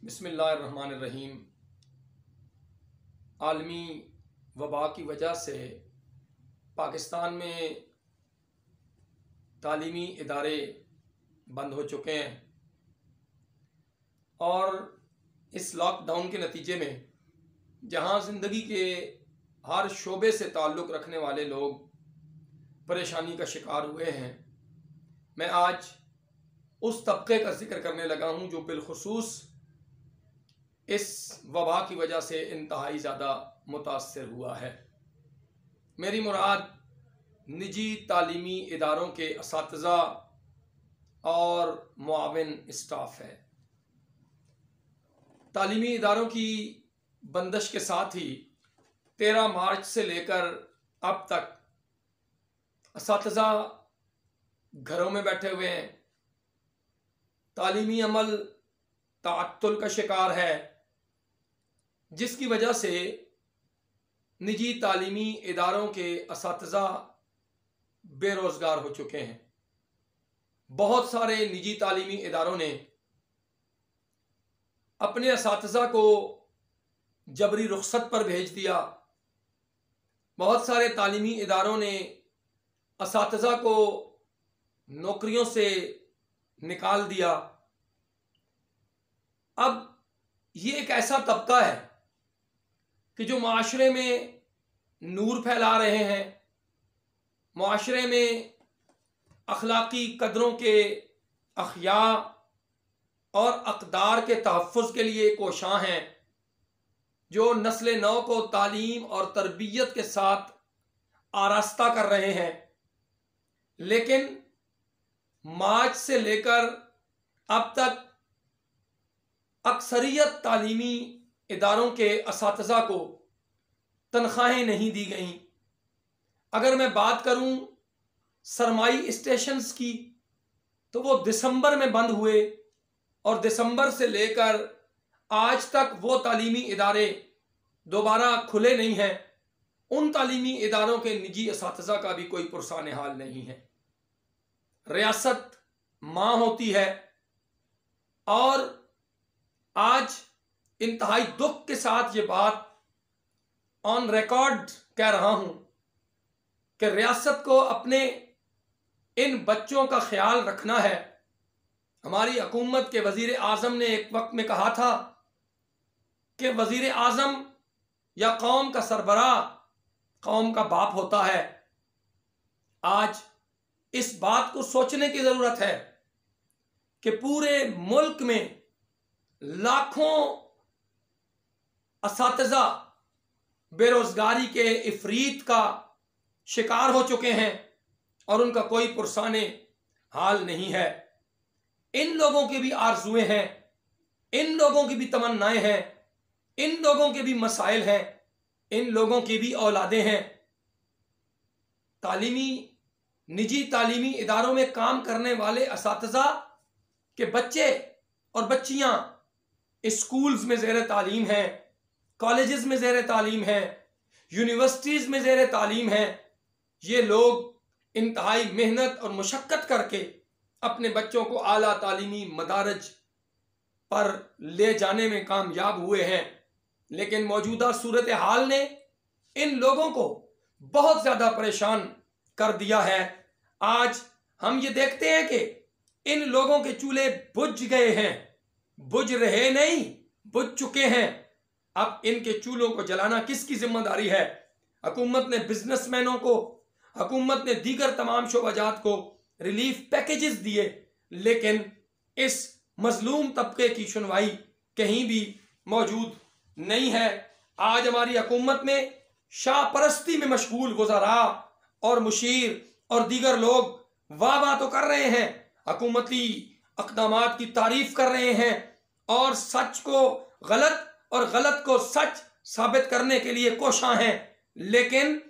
बिस्मिल्लाहिर्रहमानिर्रहीम। आलमी वबा की वजह से पाकिस्तान में तालीमी इदारे बंद हो चुके हैं और इस लॉकडाउन के नतीजे में जहां ज़िंदगी के हर शोबे से ताल्लुक़ रखने वाले लोग परेशानी का शिकार हुए हैं, मैं आज उस तबके का जिक्र करने लगा हूं जो बिलखुसूस इस वबा की वजह से इंतहाई ज़्यादा मुतासर हुआ है। मेरी मुराद निजी तालीमी इदारों के असातिज़ा और मुआविन स्टाफ है। तालीमी इदारों की बंदिश के साथ ही 13 मार्च से लेकर अब तक असातिज़ा घरों में बैठे हुए हैं, तालीमी अमल ताअत्तुल का शिकार है, जिसकी वजह से निजी तालीमी इदारों के असातिज़ा बेरोज़गार हो चुके हैं। बहुत सारे निजी तालीमी इदारों ने अपने असातिज़ा को जबरी रुखसत पर भेज दिया। बहुत सारे तालीमी इदारों ने असातिज़ा को नौकरियों से निकाल दिया। अब ये एक ऐसा तबका है कि जो माशरे में नूर फैला रहे हैं, माशरे में अखलाकी कदरों के अखया और अक़दार के तहफ़्फ़ुज़ के लिए कोशां हैं, जो नस्ल नौ को तालीम और तरबियत के साथ आरास्ता कर रहे हैं। लेकिन मार्च से लेकर अब तक अक्सरियत तालीमी इदारों के असातिज़ा को तनख्वाहें नहीं दी गईं। अगर मैं बात करूं सरमाई स्टेशंस की, तो वो दिसंबर में बंद हुए और दिसंबर से लेकर आज तक वो तालीमी इदारे दोबारा खुले नहीं हैं। उन तालीमी इदारों के निजी असातिज़ा का भी कोई पुरसान हाल नहीं है। रियासत माँ होती है और आज इंतहाई दुख के साथ ये बात ऑन रिकॉर्ड कह रहा हूं कि रियासत को अपने इन बच्चों का ख्याल रखना है। हमारी हुकूमत के वजीर आज़म ने एक वक्त में कहा था कि वजीर आज़म या कौम का सरबराह कौम का बाप होता है। आज इस बात को सोचने की ज़रूरत है कि पूरे मुल्क में लाखों असातिज़ा बेरोज़गारी के इफरीत का शिकार हो चुके हैं और उनका कोई पुरसाने हाल नहीं है। इन लोगों की भी आरज़ुएं हैं, इन लोगों की भी तमन्नाएं हैं, इन लोगों के भी मसाइल हैं, इन लोगों की भी औलादें हैं। निजी तालीमी इदारों में काम करने वाले असातिज़ा के बच्चे और बच्चियां स्कूल्स में ज़ेर तालीम हैं, कॉलेजेस में ज़ेर तालीम हैं, यूनिवर्सिटीज़ में ज़ेर तालीम हैं। ये लोग इंतहाई मेहनत और मुशक्क़त करके अपने बच्चों को आला तालीमी मदारज पर ले जाने में कामयाब हुए हैं। लेकिन मौजूदा सूरत हाल ने इन लोगों को बहुत ज़्यादा परेशान कर दिया है। आज हम ये देखते हैं कि इन लोगों के चूल्हे बुझ गए हैं, बुझ रहे नहीं, बुझ चुके हैं। अब इनके चूल्हों को जलाना किसकी जिम्मेदारी है? हुकूमत ने बिजनेसमैनों को, हुकूमत ने दीगर तमाम शोबाजात को रिलीफ पैकेजेस दिए, लेकिन इस मजलूम तबके की सुनवाई कहीं भी मौजूद नहीं है। आज हमारी हुकूमत में शाह परस्ती में मशगूल वज़रा और मुशीर और दीगर लोग वाह वाह तो कर रहे हैं, हुकूमती इक़दामात की तारीफ कर रहे हैं और सच को गलत और गलत को सच साबित करने के लिए कोशां हैं। लेकिन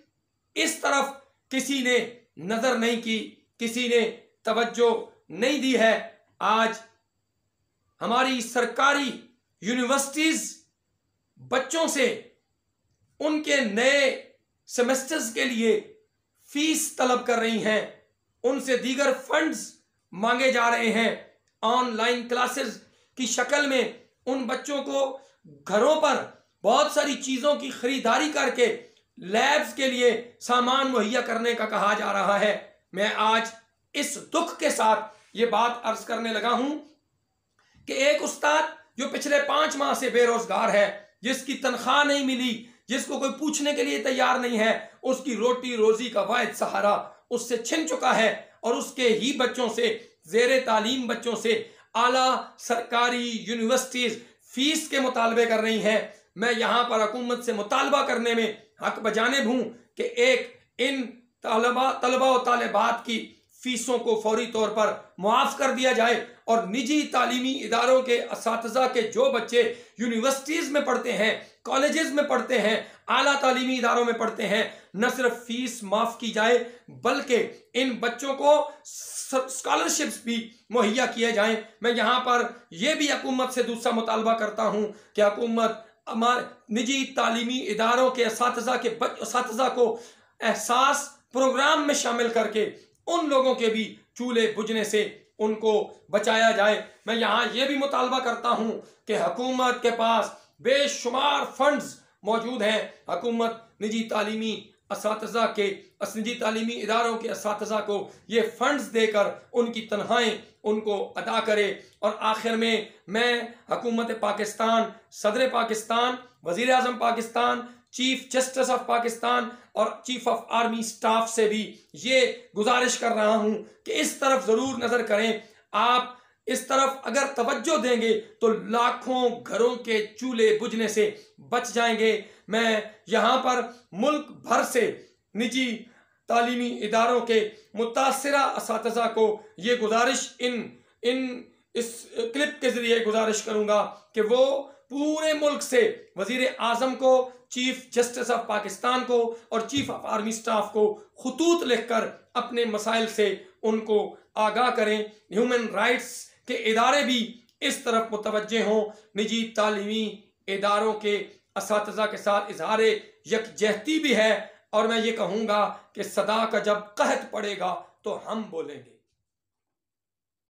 इस तरफ किसी ने नजर नहीं की, किसी ने तवज्जो नहीं दी है। आज हमारी सरकारी यूनिवर्सिटीज बच्चों से उनके नए सेमेस्टर्स के लिए फीस तलब कर रही हैं, उनसे दीगर फंड्स मांगे जा रहे हैं। ऑनलाइन क्लासेस की शक्ल में उन बच्चों को घरों पर बहुत सारी चीज़ों की खरीदारी करके लैब्स के लिए सामान मुहैया करने का कहा जा रहा है। मैं आज इस दुख के साथ ये बात अर्ज करने लगा हूं कि एक उस्ताद जो पिछले 5 माह से बेरोजगार है, जिसकी तनख्वाह नहीं मिली, जिसको कोई पूछने के लिए तैयार नहीं है, उसकी रोटी रोजी का वाहिद सहारा उससे छिन चुका है और उसके ही बच्चों से, ज़ेरे तालीम बच्चों से आला सरकारी यूनिवर्सिटीज फीस के मुतालबे कर रही हैं। मैं यहाँ पर हुकूमत से मुतालबा करने में हक बजानिब हूँ कि एक इन तलबा और तालिबात की फीसों को फौरी तौर पर मुआफ़ कर दिया जाए और निजी तालीमी इदारों के असातिज़ा के जो बच्चे यूनिवर्सिटीज़ में पढ़ते हैं, कॉलेजेस में पढ़ते हैं, आला तालीमी इदारों में पढ़ते हैं, न सिर्फ फीस माफ़ की जाए बल्कि इन बच्चों को स्कॉलरशिप्स भी मुहैया किए जाएं। मैं यहाँ पर यह भी हुकूमत से दूसरा मुतालबा करता हूँ कि हुकूमत हमारे निजी तालीमी इदारों के असातिज़ा को एहसास प्रोग्राम में शामिल करके उन लोगों के भी चूल्हे बुझने से उनको बचाया जाए। मैं यहाँ ये भी मुतालबा करता हूँ कि हुकूमत के पास बेशुमार फंड्स मौजूद हैं, हुकूमत निजी तालीमी इदारों के असातिज़ा को ये फंड्स देकर उनकी तनख्वाहें उनको अदा करे। और आखिर में मैं हुकूमत पाकिस्तान, सदर पाकिस्तान, वज़ीर आज़म Pakistan, chief justice of Pakistan और चीफ ऑफ आर्मी स्टाफ से भी ये गुजारिश कर रहा हूँ कि इस तरफ ज़रूर नज़र करें। आप इस तरफ अगर तवज्जो देंगे तो लाखों घरों के चूल्हे बुझने से बच जाएंगे। मैं यहाँ पर मुल्क भर से निजी तालीमी इदारों के मुतासिरा असातिज़ा को ये गुजारिश इस क्लिप के ज़रिए गुजारिश करूँगा कि वो पूरे मुल्क से वज़ीर आज़म को, चीफ जस्टिस ऑफ पाकिस्तान को और चीफ ऑफ आर्मी स्टाफ को खतूत लिखकर अपने मसाइल से उनको आगाह करें। ह्यूमन राइट्स के इदारे भी इस तरफ मुतवज्जे हों। निजी तालीमी इदारों के असातिज़ा के साथ इजहार यकजहती भी है और मैं ये कहूँगा कि सदा का जब कहत पड़ेगा तो हम बोलेंगे।